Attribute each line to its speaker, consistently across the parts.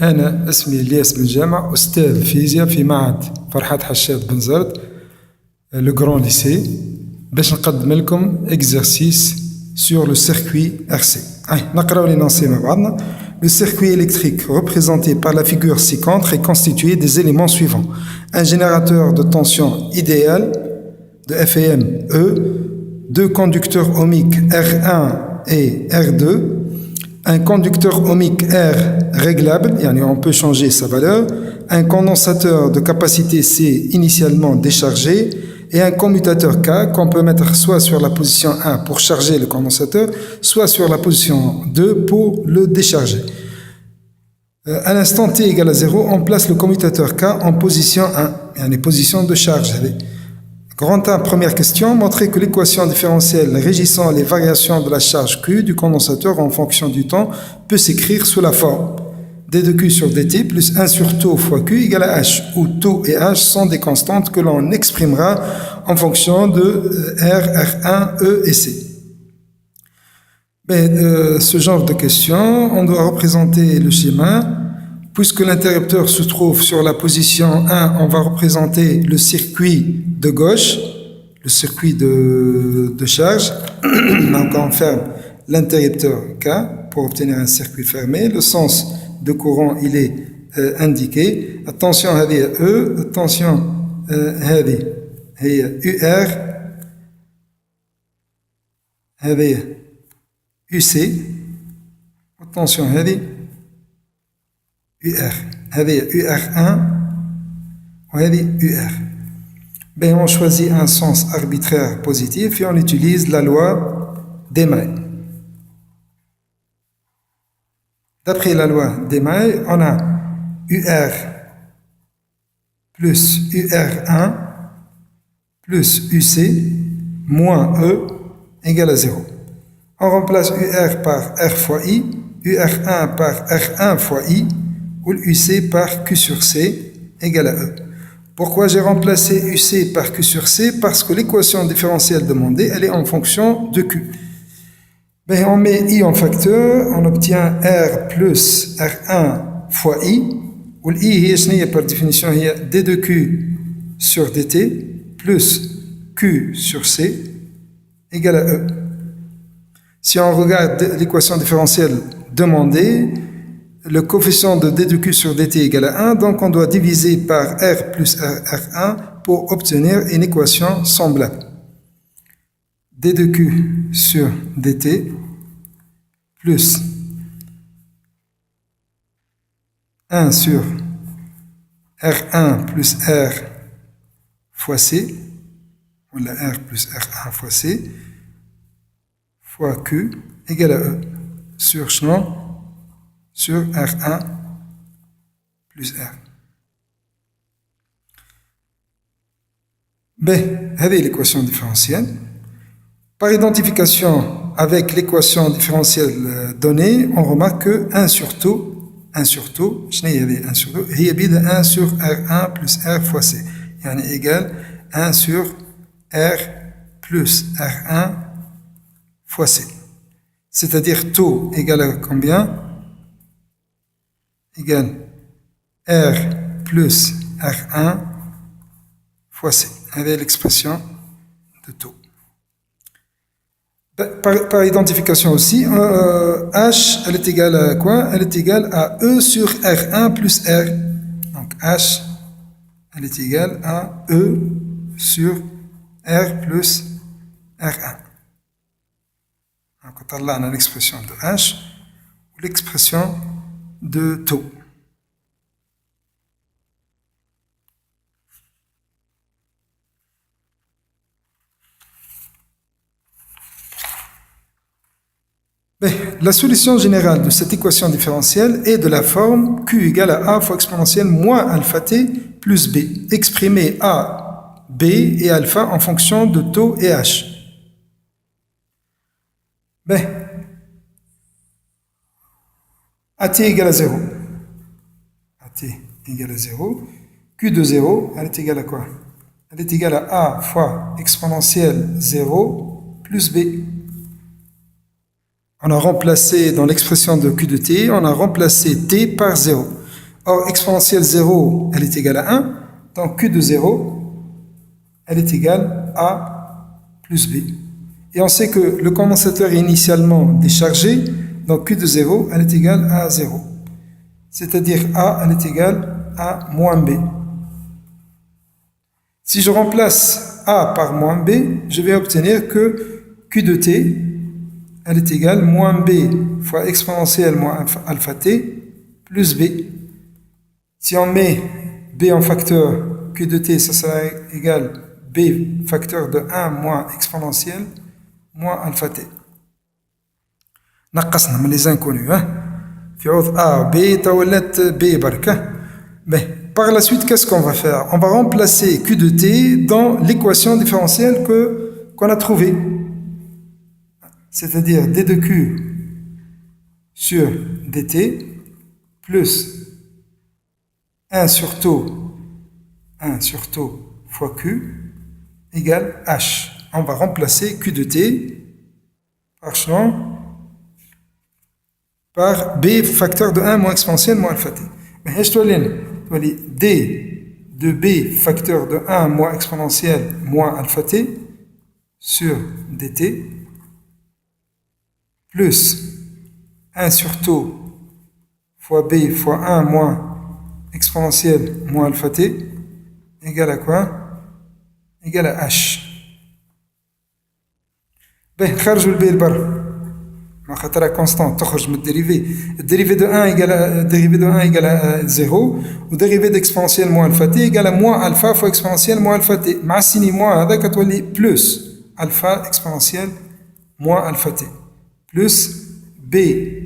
Speaker 1: أنا اسمي إلياس بن جامع، أستاذ فيزياء في معهد فرحات حشاد بن زرد لو غران ليسي، باش نقدم لكم exercice sur le circuit RC. نقراو l'énoncé مع بعضنا. Le circuit électrique représenté par la figure ci-contre est constitué des éléments suivants. Un générateur de tension idéal de FEM E, deux conducteurs ohmiques R1 et R2, un conducteur ohmique R réglable, on peut changer sa valeur, un condensateur de capacité C initialement déchargé et un commutateur K qu'on peut mettre soit sur la position 1 pour charger le condensateur, soit sur la position 2 pour le décharger. À l'instant t égale à 0, on place le commutateur K en position 1, position de charge. Grand 1, première question, montrer que l'équation différentielle régissant les variations de la charge Q du condensateur en fonction du temps peut s'écrire sous la forme d de Q sur dt plus 1 sur taux fois Q égale à H, où taux et H sont des constantes que l'on exprimera en fonction de R, R1, E et C. Ce genre de question, on doit représenter le schéma. Puisque l'interrupteur se trouve sur la position 1, on va représenter le circuit de gauche, le circuit de charge. Donc on ferme l'interrupteur K pour obtenir un circuit fermé. Le sens de courant, il est indiqué. Attention à E, attention à UR, UC, attention à UR, هذه UR1 وهذه UR. On choisit un sens arbitraire positif et on utilise la loi d'Emaille. D'après la loi d'Emaille, on a UR plus UR1 plus UC moins E égale à 0. On remplace UR par R fois I, UR1 par R1 fois I, ou l'UC par Q sur C égale à E. Pourquoi j'ai remplacé UC par Q sur C? Parce que l'équation différentielle demandée, elle est en fonction de Q. On met I en facteur, on obtient R plus R1 fois I, où l'I est par définition D de Q sur dt plus Q sur C égale à E. Si on regarde l'équation différentielle demandée, le coefficient de d de q sur dt égale à 1, donc on doit diviser par r plus r1 pour obtenir une équation semblable. d de q sur dt plus 1 sur r1 plus r fois c, ou la r plus r1 fois c, fois q égale à e, sur chemin sur R1 plus R. هذه l'équation différentielle. Par identification avec l'équation différentielle donnée, on remarque que 1 sur taux, je n'ai 1 sur taux, هي بيد 1 sur R1 plus R fois C, يعني égal 1 sur R plus R1 fois C. C'est-à-dire taux égale à combien? Égale R plus R1 fois C. Avec l'expression de taux. Par identification aussi, H, elle est égale à quoi? Elle est égale à E sur R1 plus R. Donc H, elle est égale à E sur R plus R1. Donc on a l'expression de H ou l'expression de taux. La solution générale de cette équation différentielle est de la forme Q égale à A fois exponentielle moins alpha t plus B, exprimée A, B et alpha en fonction de taux et H. AT égale à 0. AT égale à 0. Q de 0, elle est égale à quoi? Elle est égale à A fois exponentielle 0 plus B. On a remplacé dans l'expression de Q de T, on a remplacé T par 0. Or, exponentielle 0, elle est égale à 1. Donc, Q de 0, elle est égale à plus B. Et on sait que le condensateur est initialement déchargé. Donc, Q de 0, elle est égale à 0. C'est-à-dire A, elle est égale à moins B. Si je remplace A par moins B, je vais obtenir que Q de T, elle est égale à moins B fois exponentielle moins alpha T plus B. Si on met B en facteur, Q de T, ça sera égal à B facteur de 1 moins exponentielle moins alpha T. نقصنا من les inconnus. في عوض A, B, تولت B بركة. Mais par la suite, qu'est-ce qu'on va faire? On va remplacer Q de T dans l'équation différentielle qu'on a trouvée. C'est-à-dire D de Q sur dt plus 1 sur taux fois Q égale H. On va remplacer Q de T par par B facteur de 1 moins exponentielle moins alpha T. Mais je dois D de B facteur de 1 moins exponentielle moins alpha T sur dt plus 1 sur taux fois B fois 1 moins exponentielle moins alpha T égale à quoi? Égale à H. Ben, خرجوا البي البر ما خاطرها كونستانت تخرج من الديريفي. الديريفي دو 1 égale à 0 وديريفي d'exponentielle moins alpha T égale à moins alpha fois exponentielle moins alpha T. مع السيني moins هذا كتولي plus alpha exponentielle moins alpha T plus B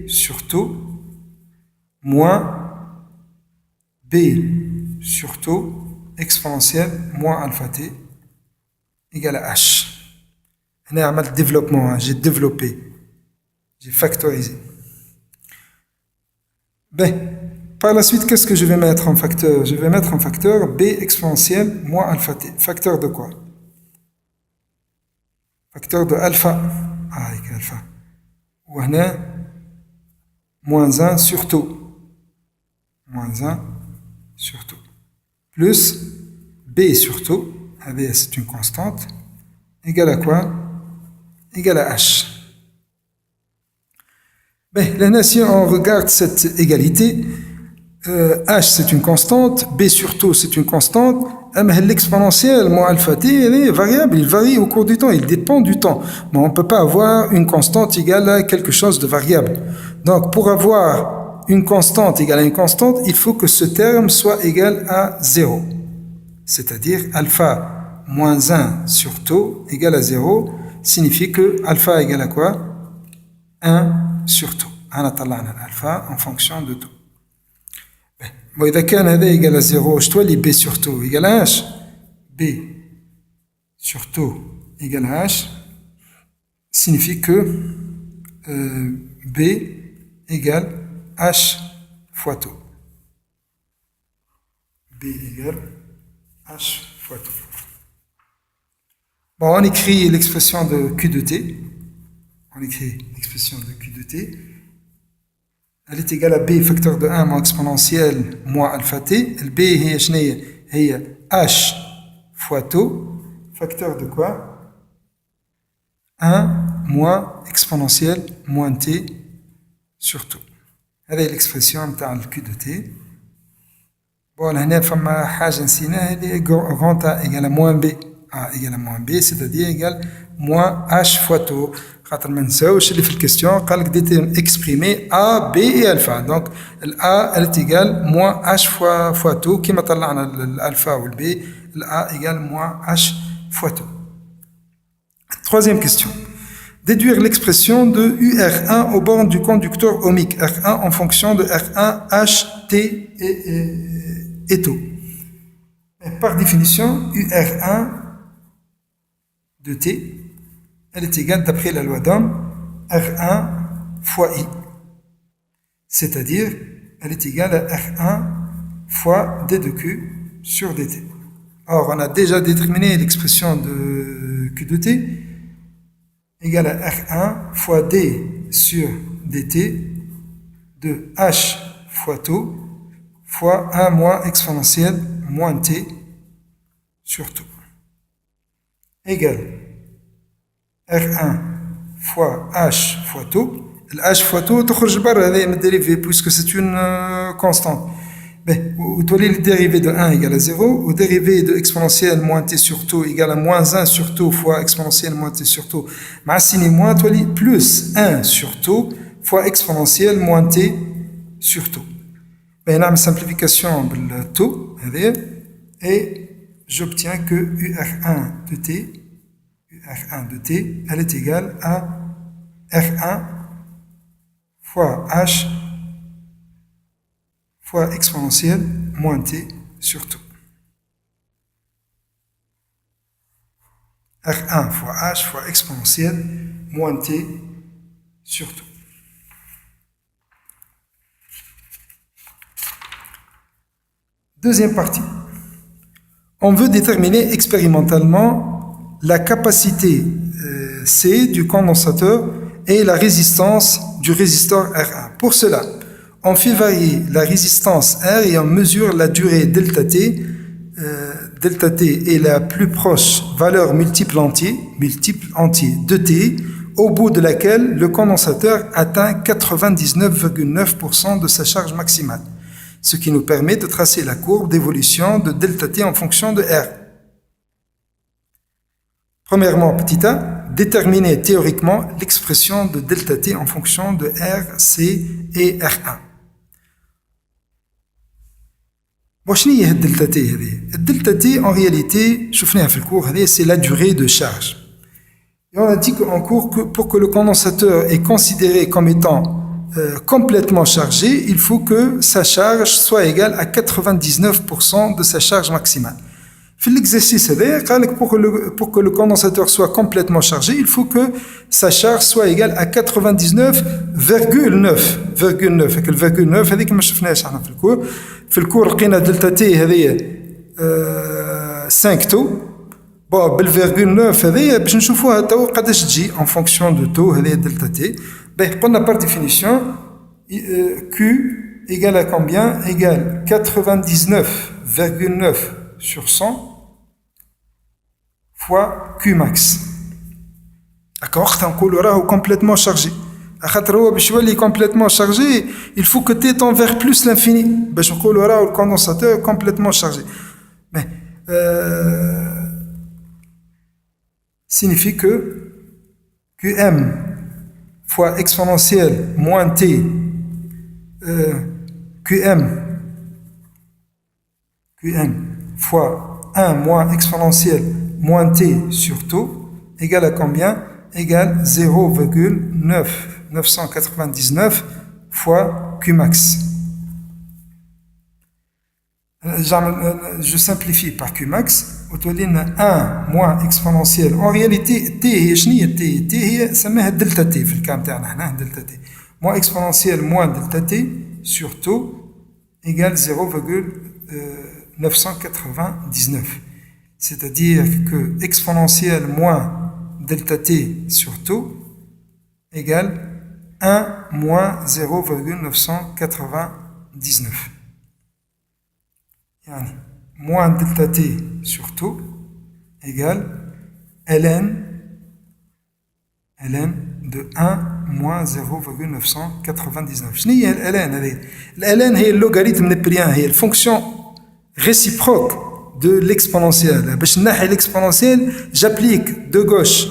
Speaker 1: sur taux moins B sur taux exponentielle moins alpha T égale à H. J'ai عملت développement, j'ai développé, j'ai factorisé. Ben, par la suite, qu'est-ce que je vais mettre en facteur? Je vais mettre en facteur B exponentielle moins alpha T. Facteur de quoi? Facteur de alpha. Ah, avec alpha. Ou moins 1 sur taux. Moins 1 sur taux. Plus B sur taux. B, c'est une constante. Égale à quoi? Égale à H. Ben, là, si on regarde cette égalité, H c'est une constante, B sur taux c'est une constante, l'exponentielle moins alpha T elle est variable, il varie au cours du temps, il dépend du temps. Mais on ne peut pas avoir une constante égale à quelque chose de variable. Donc pour avoir une constante égale à une constante, il faut que ce terme soit égal à 0. C'est-à-dire alpha moins 1 sur taux égale à 0 signifie que alpha égale à quoi? 1 sur taux. On a alpha en fonction de taux. وإذا كان هذا égal à 0 je dois B sur taux égale à H. B sur taux égale à H signifie que B égale H fois taux. B égale H fois taux. Bon, on écrit l'expression de Q de T. On écrit l'expression de Q de T. Elle est égale à B facteur de 1 moins exponentielle moins alpha T. Le B est H fois taux. Facteur de quoi? 1 moins exponentielle moins T sur taux. هذه l'expression نتاع le Q de T. Bon, هنا فما حاجة نسيناها اللي grand A égale à moins B. A égale à moins B, c'est-à-dire égale moins H fois taux. خاطر ما نساوش اللي في الكيستيون قال لك ديتي اكسبريمي A, B et alpha. Donc A elle est égale moins H fois taux كيما طلعنا الالفا والبي A égale moins H fois taux. Troisième question. Déduire l'expression de UR1 aux bornes du conducteur ohmique R1 en fonction de R1, H, T et taux. Par définition, UR1 de T, elle est égale, d'après la loi d'Ohm, R1 fois I. C'est-à-dire, elle est égale à R1 fois D de Q sur dt. Or, on a déjà déterminé l'expression de Q de T égale à R1 fois D sur dt de H fois taux fois 1 moins exponentielle moins t sur tout égale R1 fois H fois tout. Le H fois tout تخرج برا هذه من dérivée puisque c'est une constante. وتولي le dérivé de 1 égale à 0 ou dérivé de exponentielle moins t sur tout égale à moins 1 sur tout fois exponentielle moins t sur tout مع signe moins تولي plus 1 sur tout fois exponentielle moins t sur tout. نعمل simplification بالتو هذه et j'obtiens que UR1 de t elle est égale à R1 fois H fois exponentielle moins t sur tout. R1 fois H fois exponentielle moins t sur tout. Deuxième partie. On veut déterminer expérimentalement la capacité C du condensateur et la résistance du résisteur R1. Pour cela, on fait varier la résistance R et on mesure la durée delta T. Delta T est la plus proche valeur multiple entier de T, au bout de laquelle le condensateur atteint 99,9% de sa charge maximale, ce qui nous permet de tracer la courbe d'évolution de delta T en fonction de R. Premièrement, petit a, déterminer théoriquement l'expression de delta T en fonction de R, C et R1. شنو هي الدلتا تي هذه؟ الدلتا تي en réalité شفناها في الكور هذه c'est la durée de charge. Et on a dit en cours que pour que le condensateur est considéré comme étant complètement chargé, il faut que sa charge soit égale à 99% de sa charge maximale. Dans l'exercice, pour que le condensateur soit complètement chargé, il faut que sa charge soit égale à 99,9. Et que le 0,9, هذيك ما شفناهاش احنا في الكور. في الكور لقينا دلتا تي هذه 5 تو. بون بال 0,9 هذه باش نشوفوها تو قداش تجي en fonction de تو هذه دلتا تي. قلنا par définition Q égale à combien? Égale 99,9 sur 100 fois Q max. D'accord, on est complètement chargé. Complètement chargé, il faut que T tend vers plus l'infini. Le condensateur est complètement chargé. Mais signifie que Qm fois exponentielle moins T Qm fois 1 moins exponentielle moins T sur tout égale à combien? Égale 0,999 fois Qmax. Je simplifie par Qmax. وتولينا 1 moins exponentielle. En réalité T هي شنو هي T؟ T هي سماها دلتا T في الكام تاعنا هنا دلتا T. Moins exponentielle moins delta T sur tout égale 0,999. C'est-à-dire que exponentielle moins delta T sur tout égale 1 moins 0,999. Yani, moins delta T sur tout égale ln de 1 moins 0,999. شنو هي ln هذه؟ ln هي اللوغاريتم نبريان هي الفونكسيون réciproque de l'exponentielle. باش نحي l'exponentielle, j'applique de gauche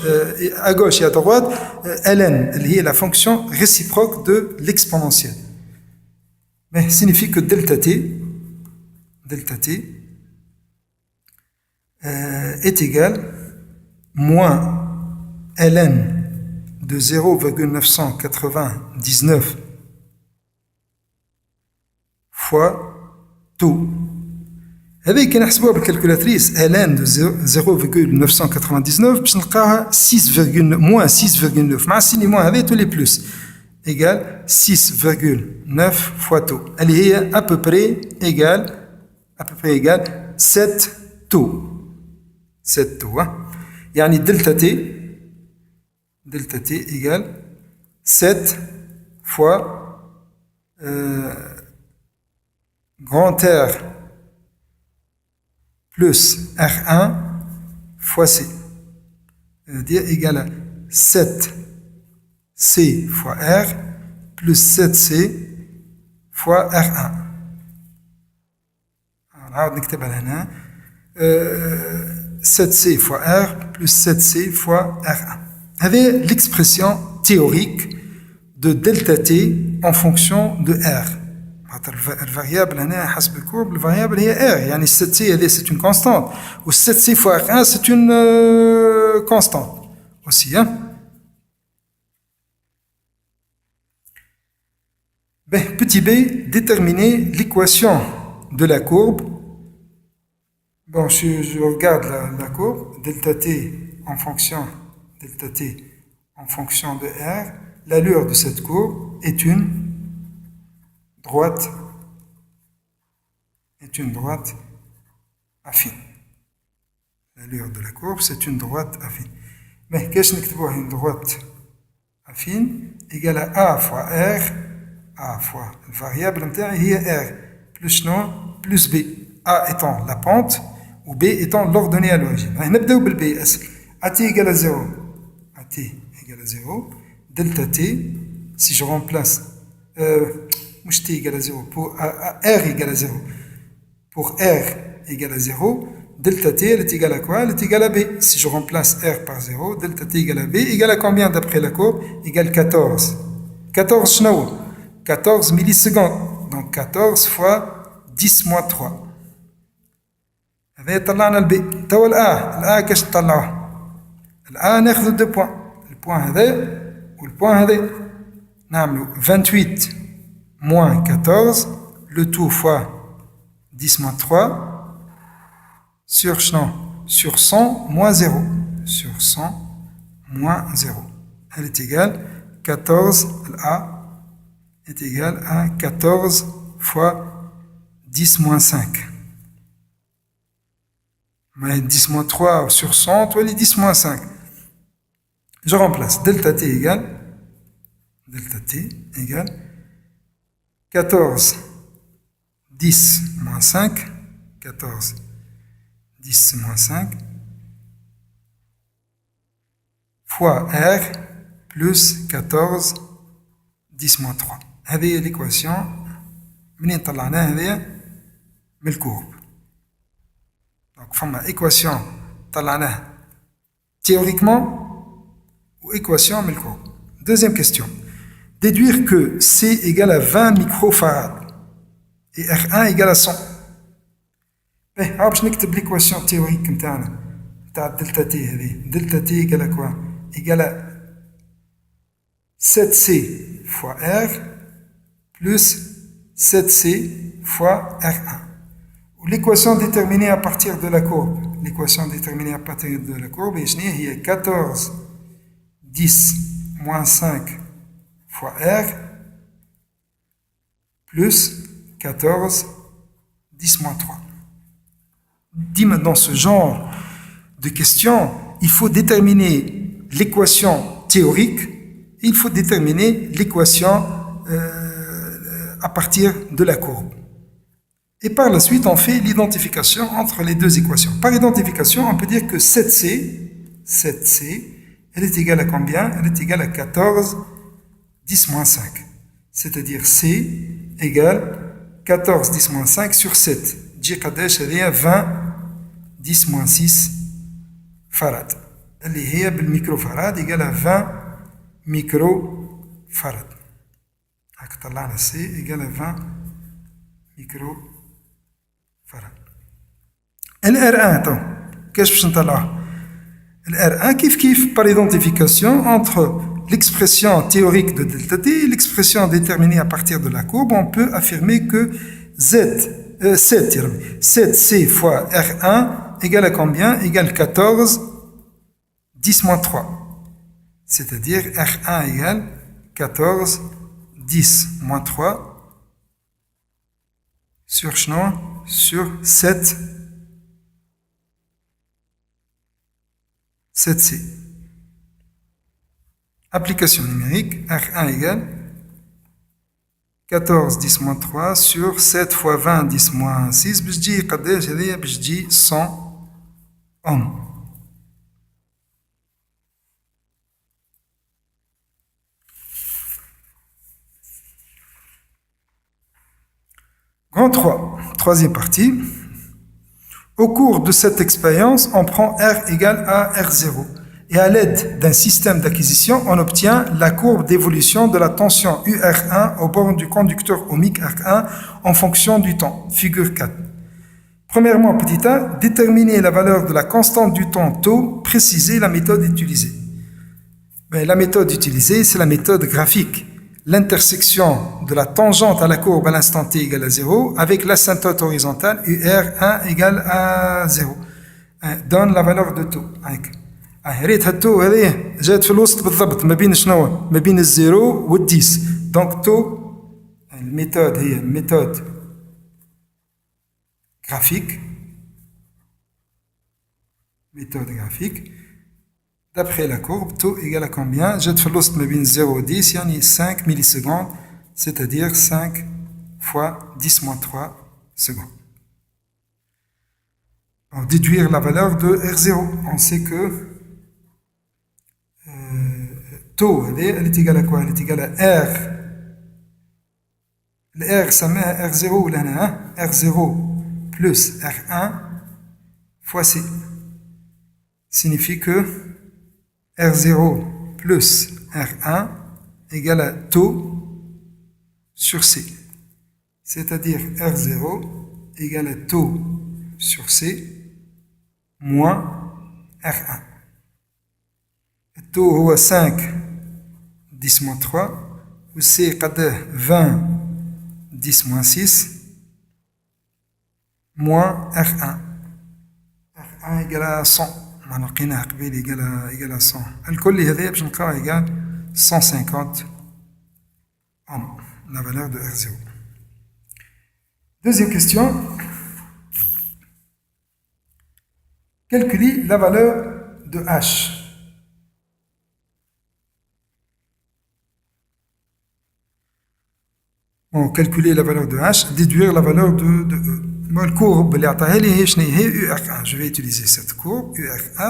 Speaker 1: à gauche et à droite ln اللي هي la fonction réciproque de l'exponentielle. Mais signifie que delta t est égal moins ln de 0,999 fois tout. هذه كي نحسبوها بالكالكولاتريس ln de 0,999 باش نلقاها 6, -6,9 مع السيني موان هذه تولي بلس égal 6,9 fois tout اللي هي à peu près égal 7 tout. 7 tout. يعني delta t égale 7 fois grand R plus R1 fois C. C'est-à-dire égal à 7C fois R plus 7C fois R1. Alors, نكتبها لهنا 7C fois R plus 7C fois R1. Avez l'expression théorique de delta T en fonction de R. Le variable هنا حسب الكورب le variable هي R. يعني 7C هذه c'est une constante. Ou 7C fois R1 c'est une constante aussi. Hein? Ben, petit b, déterminer l'équation de la courbe. Bon, je regarde la courbe, delta t en fonction de R. L'allure de cette courbe est une droite affine. L'allure de la courbe, c'est une droite affine. Mais qu'est-ce que nous une droite affine égale à A fois R, A fois le variable interne, il y a R, plus non, plus B. A étant la pente, ou B étant l'ordonnée à l'origine. On va commencer par B. AT égale à 0. AT égale à 0. Delta T, si je remplace, T égale à 0, pour R égale à 0. Pour R égale à 0, delta T elle est égale à quoi? Elle est égale à B. Si je remplace R par 0, delta T égale à B, égale à combien d'après la courbe? Égale 14. 14 شنو? 14 millisecondes. Donc 14 fois 10 moins 3. هذا طلعنا البي. توا الآ كاش نطلعوه؟ الآ ناخذ 2 points. البوان هذا والبوان هذا. نعملوا 28 moins 14, le tout fois 10 moins 3. Sur 100 moins 0. Sur 100 moins 0. Elle est égale 14, A est égale à 14 fois 10 moins 5. Mais 10 moins 3 sur 100, toi les 10 moins 5. Je remplace delta T égale 14 10 moins 5, 14 10 moins 5 fois R plus 14 10 moins 3. هذه هي l'équation منين طلعناها هذه من الكورب. Donc فما équation طلعناها théoriquement ou équation من الكورب. Deuxième question. Déduire que C égale à 20 microfarads et R1 égale à 100. ها باش نكتب l'équation théorique نتاعنا نتاع delta T هذه. Delta T égale à quoi? Égale à 7C fois R plus 7C fois R1. Ou l'équation déterminée à partir de la courbe. L'équation déterminée à partir de la courbe est 14 10 moins 5 fois R plus 14 10 moins 3. Dit dans ce genre de questions, il faut déterminer l'équation théorique et il faut déterminer l'équation à partir de la courbe. Et par la suite, on fait l'identification entre les deux équations. Par identification, on peut dire que 7C, elle est égale à combien? Elle est égale à 14 10 moins 5. C'est-à-dire C égale 14 10 moins 5 sur 7. J'ai 20 10 moins 6 farad. اللي هي بالميكروفاراد égale à 20 microfarad. هاك طلعنا C égale à 20 microfarad. ال R1 تو كيفاش باش نطلعوه؟ ال R1 كيف par identification entre l'expression théorique de delta T et l'expression déterminée à partir de la courbe, on peut affirmer que 7C fois R1 égale à combien? Égale 14 10 moins 3. C'est-à-dire R1 égale 14 10 moins 3 sur sur 7C. Application numérique, R1 égale 14 10 moins 3 sur 7 fois 20 10 moins 6 باش تجي قداش هذيا باش تجي 100 أم. Grand 3, troisième partie. Au cours de cette expérience, on prend R égale à R0. Et à l'aide d'un système d'acquisition, on obtient la courbe d'évolution de la tension UR1 au bord du conducteur ohmique R1 en fonction du temps. Figure 4. Premièrement, petit a, déterminer la valeur de la constante du temps tau, préciser la méthode utilisée. Ben, la méthode utilisée, c'est la méthode graphique. L'intersection de la tangente à la courbe à l'instant t égale à 0 avec l'asymptote horizontale UR1 égale à 0 donne la valeur de taux. ريت هالتو هذه جات في الوسط بالضبط ما بين شنو ما بين الزيرو والديس دونك تو الميثود هي ميثود graphique d'après la courbe taux égale à combien جات في الوسط ما بين 0 و 10 يعني 5 millisecondes c'est-à-dire 5 fois 10 moins 3 secondes. Pour déduire la valeur de R0 on sait que taux elle est égale à quoi? Elle est égale à R. Le R سماها R0 ولا هنا R0 plus R1 fois C signifie que R0 plus R1 égale à taux sur C. C'est-à-dire R0 égale à taux sur C moins R1. Le taux هو 5 10 moins 3 و C قداه 20 10 moins 6 moins R1. R1 égale à 100. ما لقيناه قبيل égale à 100. الكل هذايا باش نلقاوه égale 150 ohm, la valeur de R0. Deuxième question. Calculer la valeur de H. Bon, calculer la valeur de H, déduire la valeur de E. Bon, le courbe, je vais utiliser cette courbe, UR1.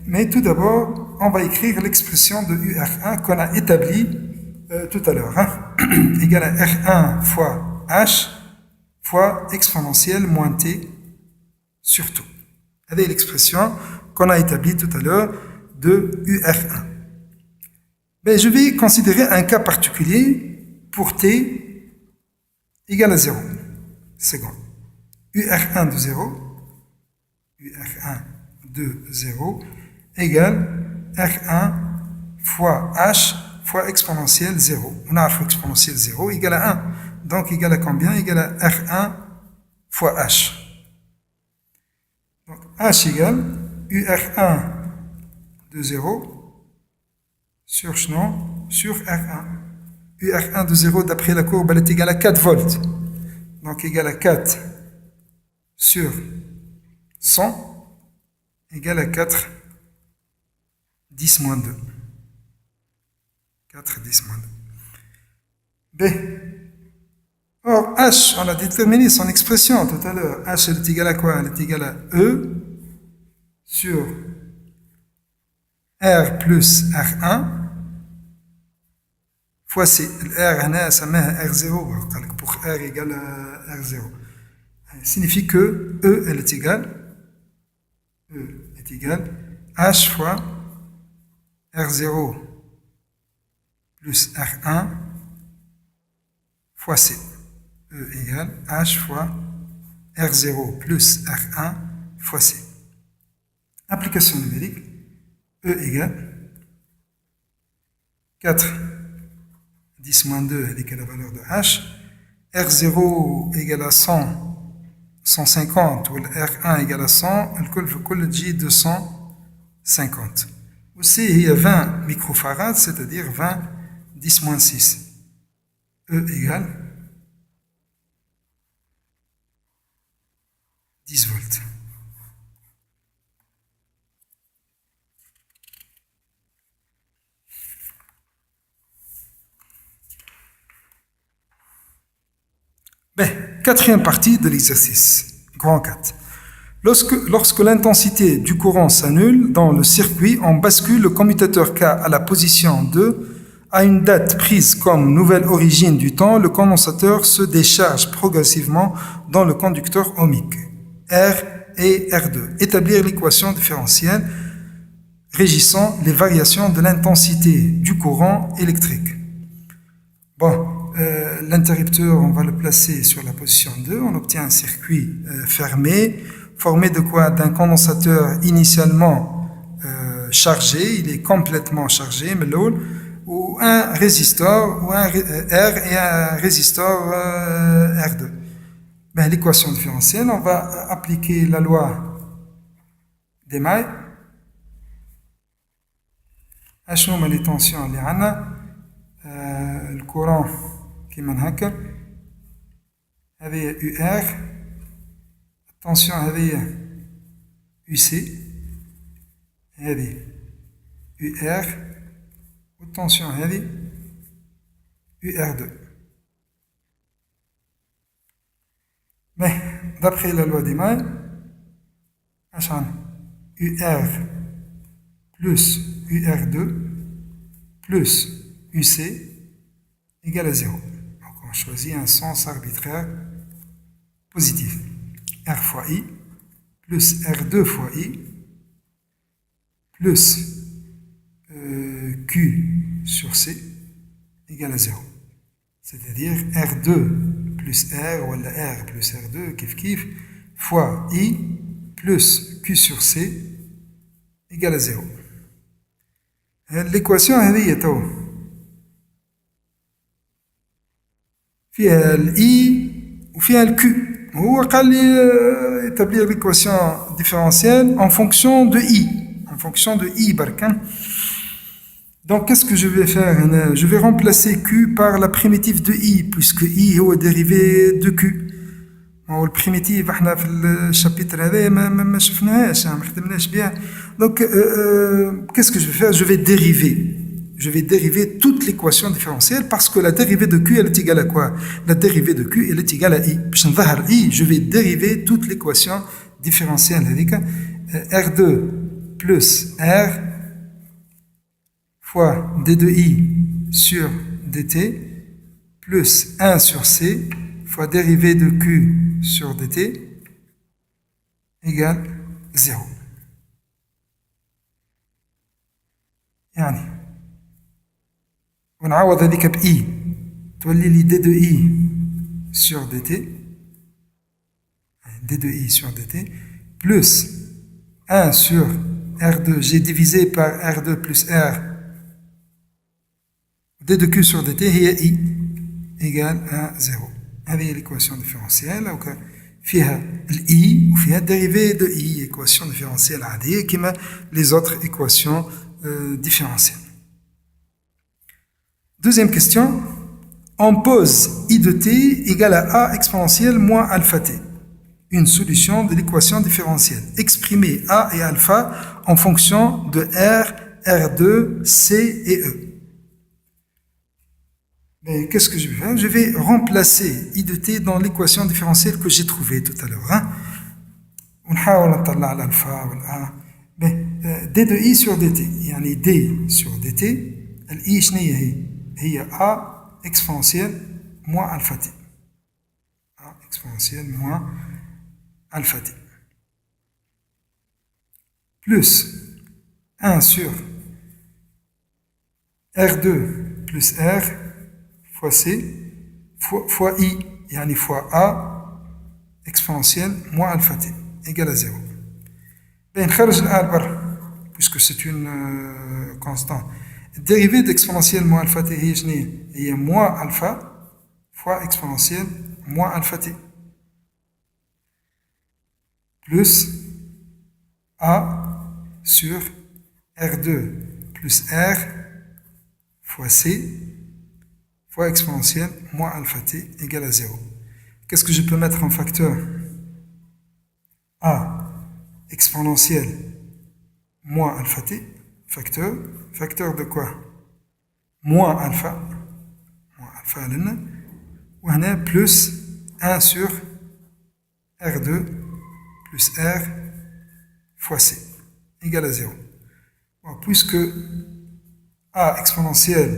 Speaker 1: Mais tout d'abord, on va écrire l'expression de UR1 qu'on a établie tout à l'heure. Égale à R1 fois H fois exponentielle moins T sur tout. C'est l'expression qu'on a établie tout à l'heure de UR1. Mais je vais considérer un cas particulier pour T égale à 0 secondes. UR1 de 0, UR1 de 0 égale R1 fois H fois exponentielle 0. On a exponentielle 0 égale à 1. Donc égale à combien? Égale à R1 fois H. Donc H égale UR1 de 0 sur sur R1. UR1 de 0 d'après la courbe elle est égale à 4 volts. Donc égale à 4 sur 100 égale à 4 10 moins 2. 4 10 moins 2. B. Or, H, on a déterminé son expression tout à l'heure. H, elle est égale à quoi? Elle est égale à E sur R plus R1 fois C. R, هنا سماها R0. Pour R égale à R0. Signifie que E, elle est égale H fois R0 plus R1 fois C. E égale H fois R0 plus R1 fois C. Application numérique. E égale 4 10 moins 2 est égale à la valeur de H. R0 égale à 100 150 ou R1 égale à 100 الكل تجي 250 aussi il y a 20 microfarads c'est-à-dire 20 10 moins 6 E égale 10 volts. Quatrième partie de l'exercice, grand 4. Lorsque l'intensité du courant s'annule dans le circuit, on bascule le commutateur K à la position 2. À une date prise comme nouvelle origine du temps, le condensateur se décharge progressivement dans le conducteur ohmique, R et R2. Établir l'équation différentielle régissant les variations de l'intensité du courant électrique. Bon, l'interrupteur, on va le placer sur la position 2. On obtient un circuit fermé, formé de quoi? D'un condensateur initialement chargé, il est complètement chargé, mais l'eau, ou un résistor, ou un R et un résistor R2. Ben, l'équation différentielle, on va appliquer la loi des mailles. شنو هما لي طونسيون اللي عندنا؟ الكورون كيما هكا، هذه يو ار، الطونسيون هذه يو سي، هذه يو ار، والطونسيون هذه يو ار 2. Mais d'après la loi des mailles, UR plus UR2 plus UC égale à 0. Donc on choisit un sens arbitraire positif. R fois I plus R2 fois I plus Q sur C égale à 0. C'est-à-dire R2 plus R ou R plus R2 kif fois I plus Q sur C égale à 0. L'équation هذه تو فيها ال I وفيها ال Q. هو قال لي établir l'équation différentielle en fonction de I. En fonction de I برك. Donc, qu'est-ce que je vais faire? Je vais remplacer Q par la primitive de I, puisque I est dérivé de Q. Le primitif, احنا في الشابيتر هذا ما شفناهاش، ما خدمناش بها. Donc, qu'est-ce que je vais faire? Je vais dériver toute l'équation différentielle parce que la dérivée de Q elle est égale à quoi? La dérivée de Q elle est égale à I. باش نظهر I, je vais dériver toute l'équation différentielle هذيك R2 plus R fois d de I sur dt plus 1 sur C fois dérivée de Q sur dt égale 0. يعني ونعوض هذيك ب I تولي لي d de I sur dt d de I sur dt plus 1 sur R2, j'ai divisé par R2 plus R d de Q sur dt هي I égale à 0. هذه هي l'équation différentielle. Donc فيها ال I وفيها dérivée de I, équation différentielle عادية كما les autres équations différentielles. Deuxième question. On pose I de t égale à A exponentielle moins alpha t. Une solution de l'équation différentielle. Exprimer A et alpha en fonction de R, R2, C et E. Mais qu'est-ce que je vais faire? Je vais remplacer I de t dans l'équation différentielle que j'ai trouvée tout à l'heure. ونحاول نطلع الألفا والA. D de I sur dt. يعني D sur dt. ال I شنو هي A exponentielle moins alpha t. A exponentielle moins alpha t. Plus 1 sur R2 plus R fois C fois I, يعني fois A exponentielle moins alpha t égale à 0. Ben, نخرج الآن برا puisque c'est une constante. Dérivée d'exponentielle moins alpha t هي شنو هي moins alpha fois exponentielle moins alpha t plus A sur R2 plus R fois C fois exponentielle moins alpha t égale à 0. Qu'est-ce que je peux mettre en facteur? A exponentielle moins alpha t, facteur de quoi? Moins alpha لنا, وهنا plus 1 sur R2 plus R fois C égale à 0. Bon, puisque A exponentielle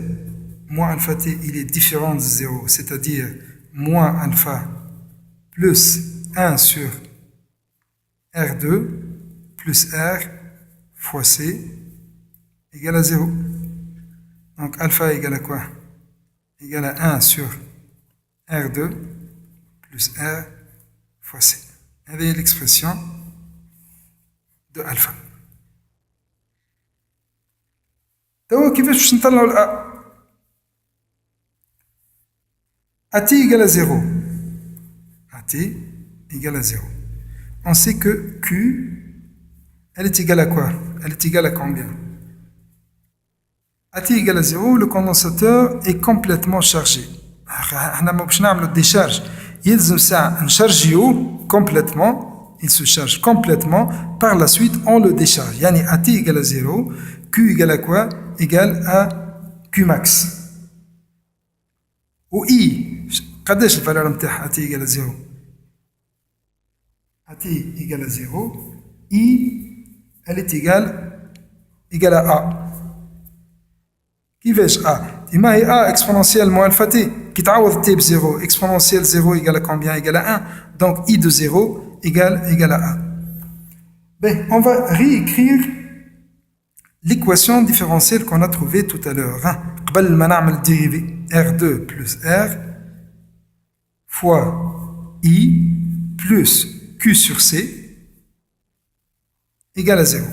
Speaker 1: moins alpha t, il est différent de 0, c'est-à-dire moins alpha plus 1 sur R2 plus R fois C égale à 0. Donc alpha égale à quoi? Égale à 1 sur R2 plus R fois C. Avez l'expression de alpha. توا كيفاش باش نطلعوا الأ؟ AT égale à 0. AT égale à 0. On sait que Q, elle est égale à quoi? Elle est égale à combien? AT égale à 0, le condensateur est complètement chargé. On a باش نعملوا décharge. يلزم ساعة نشارجيو complètement. Il se charge complètement. Par la suite, on le décharge. Yani AT égale à 0. Q égale à quoi? Égale à Q max. Ou I. قداش الفالور نتاعها AT égale à 0? AT égale à 0. I, elle est égale à A. كيفاش A? ما هي A exponentielle moins alpha t. qui تعوض t ب0. Exponentielle 0 égale à combien? Égale à 1. Donc I de 0 égale à A. Ben, on va réécrire l'équation différentielle qu'on a trouvée tout à l'heure. قبل ما نعمل dérivé R2 plus R fois I plus Q sur C égale à 0.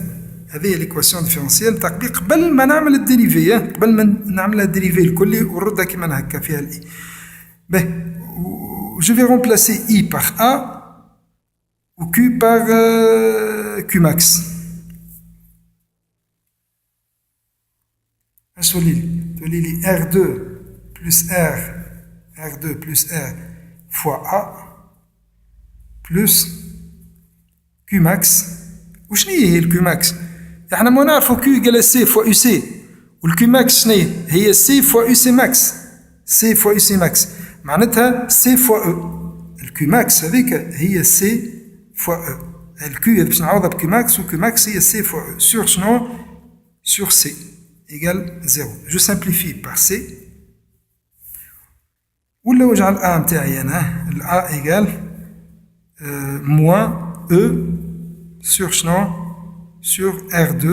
Speaker 1: هذه l'équation différentielle تاع قبل ما نعمل الديريفي. قبل ما نعملها الديريفي الكلي ونردها كيما هكا فيها الاي. Ben, je vais remplacer I par A ou Q par Q max. تولي لي R2 plus R2 plus R fois A plus Q max. وشنو هي الكيو ماكس؟ احنا ما نعرفوا كيو égale سي فوا يو سي. والكيو ماكس شنو هي؟ سي فوا يو سي ماكس. سي فوا يو سي ماكس معناتها سي فوا او. الكيو ماكس هذيك هي سي فوا او. الكيو باش نعوضها بكيو ماكس وكيو ماكس هي سي فوا او. سور شنو؟ سور سي égale 0. جو سامبليفي بار سي ولا نجعل ا نتاعي انا الا égale موان او sur sur R2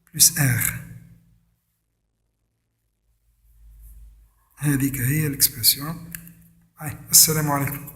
Speaker 1: plus R. هذيك هي l'expression. السلام عليكم.